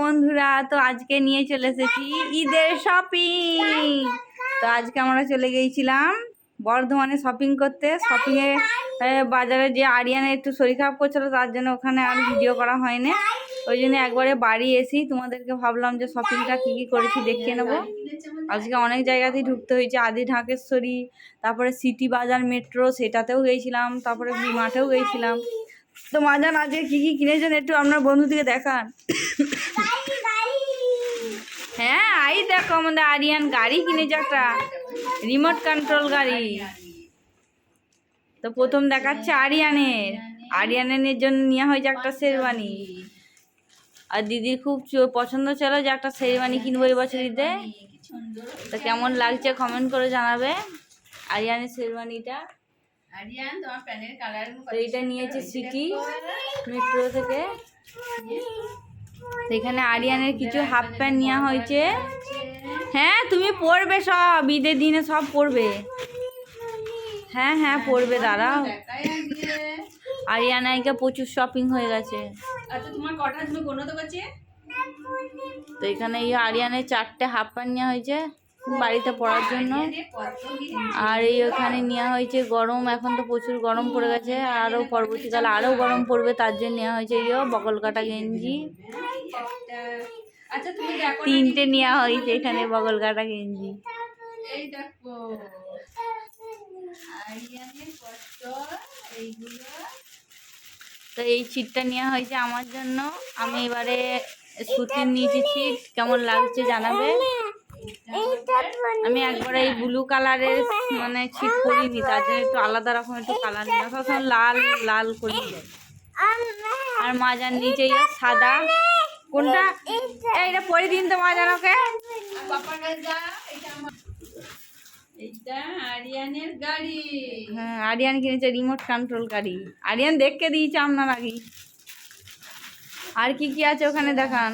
বন্ধুরা, তো আজকে নিয়ে চলে এসেছি ঈদের শপিং। তো আজকে আমরা চলে গিয়েছিলাম বর্ধমানে শপিং করতে। শপিংয়ে বাজারে যে আরিয়ানের একটু শরীর খারাপ করছিল, তার জন্য ওখানে আর ভিডিও করা হয়নি। ওই জন্য একবারে বাড়ি এসেই তোমাদেরকে ভাবলাম যে শপিংটা কী কী করেছি দেখিয়ে নেবো। আজকে অনেক জায়গাতেই ঢুকতে হয়েছে, আদি ঢাকেশ্বরী, তারপরে সিটি বাজার মেট্রো সেটাতেও গিয়েছিলাম, তারপরে ভি মার্টেও গিয়েছিলাম। তো মাজান আজকে কী কী কিনেছেন একটু আপনার বন্ধুদিকে দেখান। হ্যাঁ, আই দেখো আমাদের আরিয়ান গাড়ি কিনেছে, একটা রিমোট কন্ট্রোল গাড়ি। তো প্রথম দেখাচ্ছে আরিয়ানের জন্য নেওয়া হয়েছে একটা শেরওয়ানি। আর দিদির খুব পছন্দ ছিল যে একটা শেরওয়ানি কিনবো এই বছর ঈদে। তো কেমন লাগছে কমেন্ট করে জানাবে আরিয়ানের শেরওয়ানিটা। তো এইটা নিয়েছে সিটি মেট্রো থেকে। এখানে আরিয়ানের কিছু হাফ প্যান্ট নেওয়া হয়েছে। হ্যাঁ, তুমি পরবে সব, ঈদের দিনে সব পরবে। হ্যাঁ হ্যাঁ পরবে, দাঁড়াও। আরিয়ানাইকে প্রচুর শপিং হয়ে গেছে। তো এখানে এই আরিয়ানের 4টে হাফ প্যান্ট নেওয়া হয়েছে বাড়িতে পরার জন্য। আর এই ওখানে নেওয়া হয়েছে গরম, এখন তো প্রচুর গরম পড়ে গেছে, আরও পরবর্তীকালে আরও গরম পড়বে, তার জন্য নেওয়া হয়েছে বকল কাটা গেঞ্জি। 3টে নেওয়া হয়েছে এখানে বকল কাটা গেঞ্জি। তো এই ছিটটা নেওয়া হয়েছে আমার জন্য। আমি এবারে সুতির নিয়েছি ছিট, কেমন লাগছে জানাবে। আমি একবারে এই ব্লু কালারের মানে ছিট করিনি, তার জন্য একটু আলাদা রকম একটু কালার নিয়ে সবসময় লাল লাল করি। আর মাজার নিচে সাদা। কোনটা? এইটা পরে দিন তো মাজার ওকে। হ্যাঁ, আরিয়ান কিনেছে রিমোট কন্ট্রোল গাড়ি। আরিয়ান দেখকে দিয়েছে আপনার আগে। আর কি কি আছে ওখানে দেখান।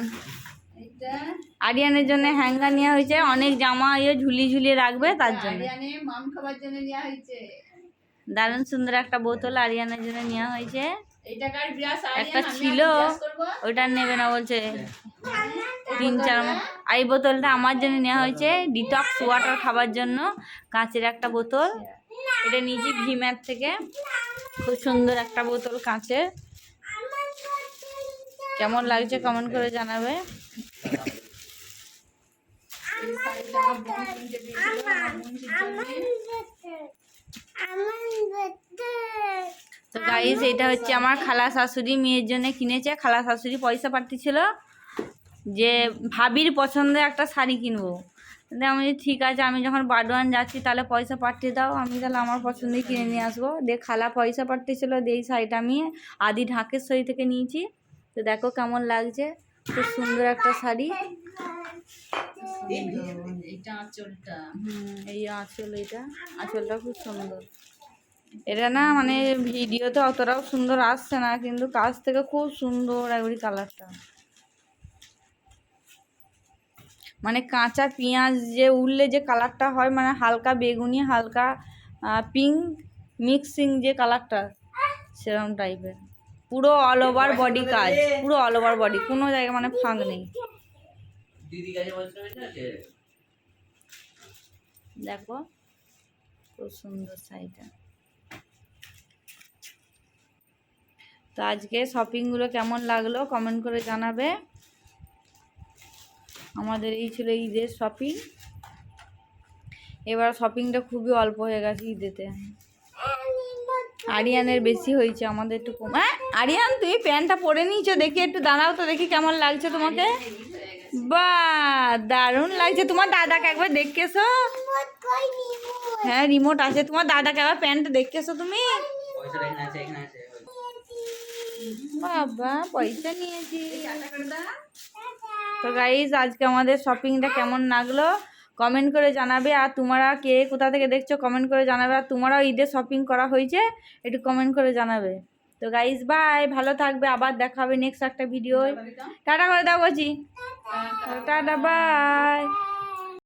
আরিয়ানের জন্য হ্যাঙ্গার নেওয়া হয়েছে, অনেক জামা ঝুলিয়ে ঝুলিয়ে রাখবে তার জন্য। দারুণ সুন্দর একটা বোতল আরিয়ানের জন্য নেওয়া হয়েছে। একটা ছিল, ওইটা নেবে না বলছে 3-4 মাস। এই বোতলটা আমার জন্য নেওয়া হয়েছে, ডিটক্স ওয়াটার খাবার জন্য, কাঁচের একটা বোতল। এটা নিয়েছি ভিম্যাট থেকে, খুব সুন্দর একটা বোতল কাঁচের। কেমন লাগছে কমেন্ট করে জানাবে। তো গাইস, এটা হচ্ছে আমার খালা শাশুড়ি মেয়ের জন্য কিনেছে। খালা শাশুড়ি পয়সা পাঠিয়েছিল যে ভাবির পছন্দের একটা শাড়ি কিনবো। আমি ঠিক আছে, আমি যখন বাডওয়ান যাচ্ছি তাহলে পয়সা পাঠিয়ে দাও, আমি তাহলে আমার পছন্দই কিনে নিয়ে আসবো। দিয়ে খালা পয়সা পাঠিয়েছিল, দিয়ে এই শাড়িটা আমি আদি ঢাকেশ্বরী থেকে নিয়েছি। তো দেখো কেমন লাগছে, খুব সুন্দর একটা শাড়ি। এই আঁচল, এইটা আঁচলটা খুব সুন্দর। এটা না মানে ভিডিওতে অতটাও সুন্দর আসছে না, কিন্তু কাছ থেকে খুব সুন্দর একবারই কালারটা। মানে কাঁচা পেঁয়াজ যে উঠলে যে কালারটা হয়, মানে হালকা বেগুনি হালকা পিঙ্ক মিক্সিং যে কালারটা, সেরকম টাইপের। পুরো অল ওভার বডি কাজ, পুরো অল ওভার বডি, কোনো জায়গায় মানে ফাঁক নেই। দেখো খুব সুন্দর শাড়িটা। তো আজকে শপিংগুলো কেমন লাগলো কমেন্ট করে জানাবে। আমাদের এই ছিল ঈদের শপিং। এবার শপিংটা খুবই অল্প হয়ে গেছে ঈদেতে। আরিয়ানের বেশি হয়েছে, আমাদের একটু কম। আরিয়ান, তুমি প্যান্টটা পরে নিয়েছো, দেখি একটু দাঁড়াও তো, দেখি কেমন লাগছে তোমাকে। বাহ, দারুণ লাগছে। তোমার দাদাকে একবার দেখেছো? হ্যাঁ, রিমোট আছে। তোমার দাদাকে আবার প্যান্ট দেখেছো তুমি? বাবা, পয়সা নিয়েছি। তো গাইস, আজকে আমাদের শপিংটা কেমন লাগলো কমেন্ট করে জানাবে। আর তোমরা কে কোথা থেকে দেখছো কমেন্ট করে জানাবে। আর তোমরাও ঈদের শপিং করা হয়েছে একটু কমেন্ট করে জানাবে। তো গাইস বাই, ভালো থাকবে, আবার দেখা হবে নেক্সট একটা ভিডিও। টাটা করে দাও বলছি, টাটা বাই।